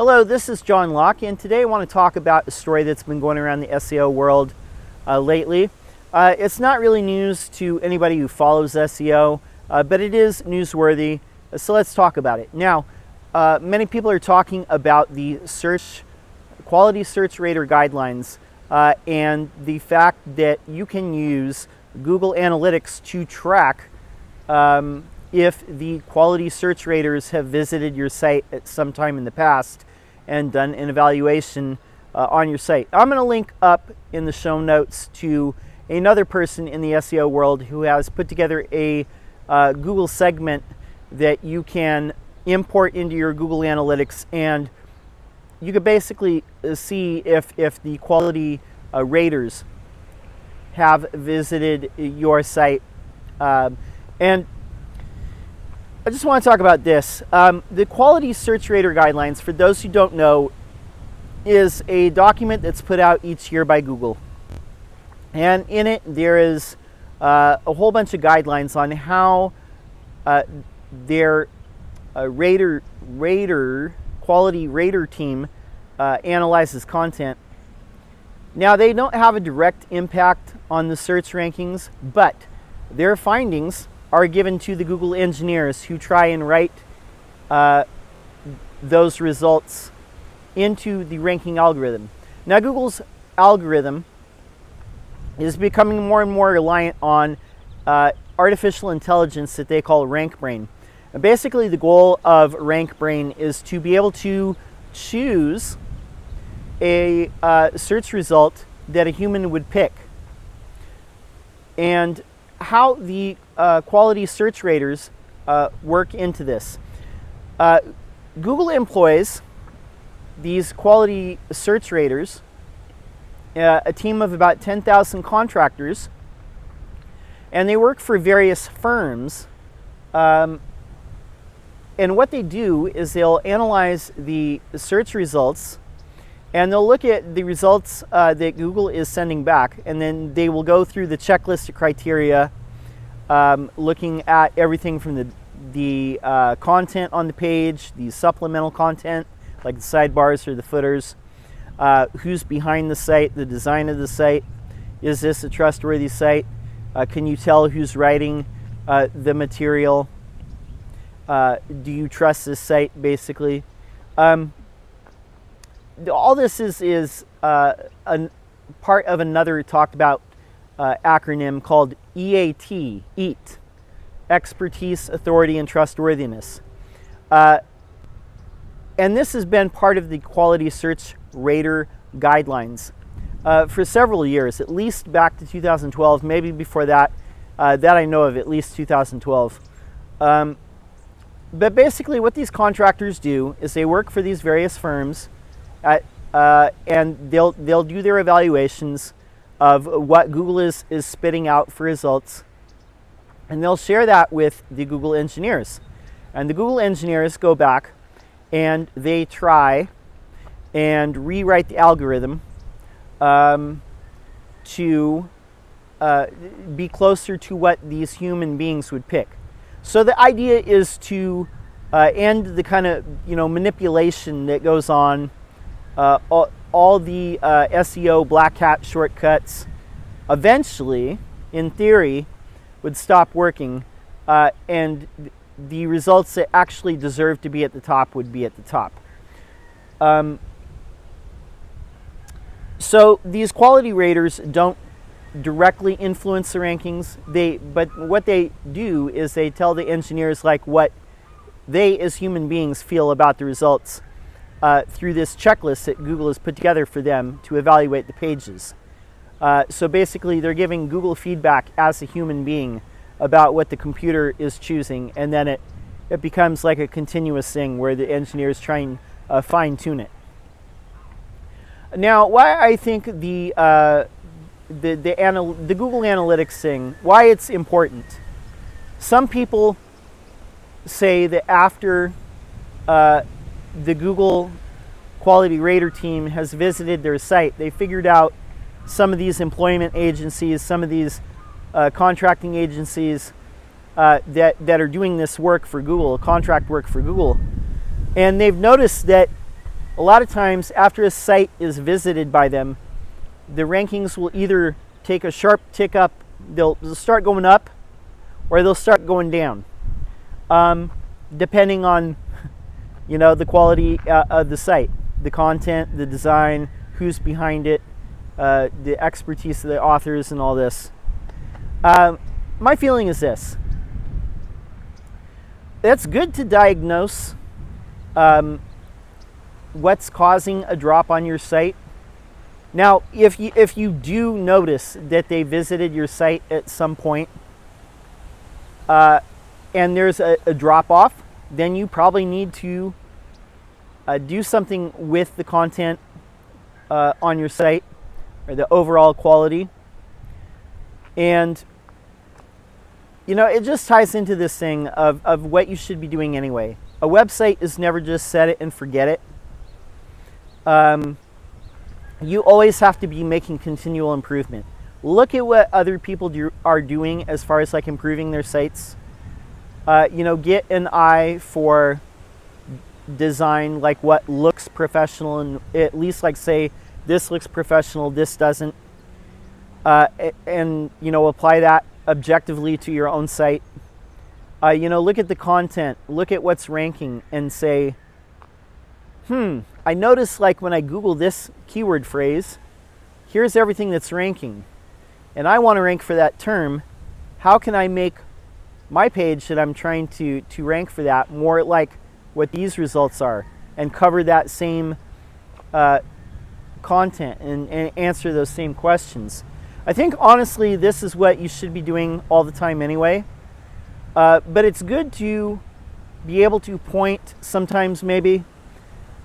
Hello, this is John Locke, and today I want to talk about a story that's been going around the SEO world lately. It's not really news to anybody who follows SEO, but it is newsworthy, so let's talk about it. Now, many people are talking about the quality search rater guidelines and the fact that you can use Google Analytics to track if the quality search raters have visited your site at some time in the past and done an evaluation on your site. I'm going to link up in the show notes to another person in the SEO world who has put together a Google segment that you can import into your Google Analytics, and you could basically see if the quality raters have visited your site. And I just want to talk about this. The Quality Search Rater Guidelines, for those who don't know, is a document that's put out each year by Google. And in it, there is a whole bunch of guidelines on how their quality rater team analyzes content. Now, they don't have a direct impact on the search rankings, but their findings are given to the Google engineers who try and write those results into the ranking algorithm. Now, Google's algorithm is becoming more and more reliant on artificial intelligence that they call RankBrain. And basically, the goal of RankBrain is to be able to choose a search result that a human would pick. And how the quality search raters work into this. Google employs these quality search raters, a team of about 10,000 contractors, and they work for various firms. And what they do is they'll analyze the search results, and they'll look at the results that Google is sending back, and then they will go through the checklist of criteria, looking at everything from the content on the page, the supplemental content, like the sidebars or the footers, who's behind the site, the design of the site, is this a trustworthy site, can you tell who's writing the material, do you trust this site, basically. All this is a part of another talked about acronym called EAT, EAT, Expertise, Authority, and Trustworthiness. And this has been part of the Quality Search Rater Guidelines for several years, at least back to 2012, maybe before that, that I know of, at least 2012. But basically what these contractors do is they work for these various firms, and they'll do their evaluations of what Google is spitting out for results, and they'll share that with the Google engineers. And the Google engineers go back and they try and rewrite the algorithm to be closer to what these human beings would pick. So the idea is to end the kind of manipulation that goes on. All the SEO black hat shortcuts eventually, in theory, would stop working, and the results that actually deserve to be at the top would be at the top. So these quality raters don't directly influence the rankings, but what they do is they tell the engineers what they as human beings feel about the results through this checklist that Google has put together for them to evaluate the pages. So basically they're giving Google feedback as a human being about what the computer is choosing, and then it becomes like a continuous thing where the engineers try and fine-tune it. Now, why I think the Google Analytics thing, why it's important. Some people say that after the Google Quality Rater team has visited their site, they figured out some of these employment agencies, some of these contracting agencies that are doing this work for Google, contract work for Google, and they've noticed that a lot of times after a site is visited by them, the rankings will either take a sharp tick up, they'll start going up, or they'll start going down, depending on, you know, the quality of the site, the content, the design, who's behind it, the expertise of the authors and all this. My feeling is this: it's good to diagnose what's causing a drop on your site. Now, if you do notice that they visited your site at some point, and there's a drop off, then you probably need to do something with the content on your site, or the overall quality. And you know, it just ties into this thing of what you should be doing anyway. A website is never just set it and forget it. You always have to be making continual improvement. Look at what other people are doing as far as like improving their sites. You know, get an eye for design, like what looks professional, and at least like say, this looks professional, this doesn't. And you know, apply that objectively to your own site. You know, look at the content, look at what's ranking, and say, I noticed like when I Google this keyword phrase, here's everything that's ranking, and I want to rank for that term. How can I make my page that I'm trying to rank for that more like what these results are, and cover that same content and answer those same questions? I think honestly this is what you should be doing all the time anyway, but it's good to be able to point sometimes maybe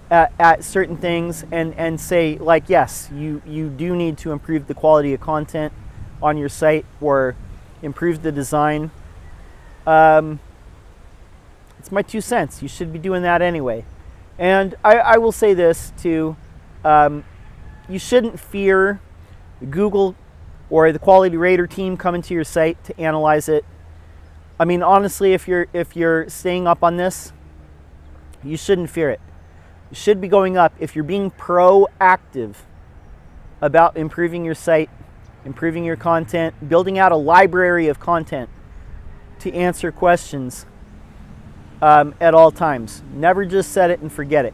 at certain things and say, like, yes, you do need to improve the quality of content on your site or improve the design. It's my 2 cents. You should be doing that anyway. And I will say this too, you shouldn't fear Google or the quality rater team coming to your site to analyze it. I mean, honestly, if you're staying up on this, you shouldn't fear it. You should be going up if you're being proactive about improving your site, improving your content, building out a library of content to answer questions at all times. Never just set it and forget it.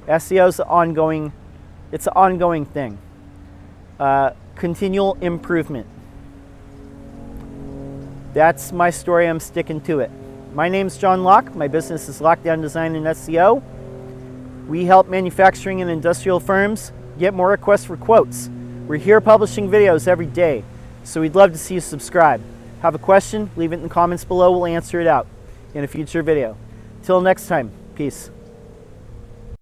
SEO is ongoing. It's an ongoing thing. Continual improvement. That's my story. I'm sticking to it. My name's John Locke. My business is Lockdown Design and SEO. We help manufacturing and industrial firms get more requests for quotes. We're here publishing videos every day, so we'd love to see you subscribe. Have a question? Leave it in the comments below. We'll answer it out in a future video. Till next time, peace.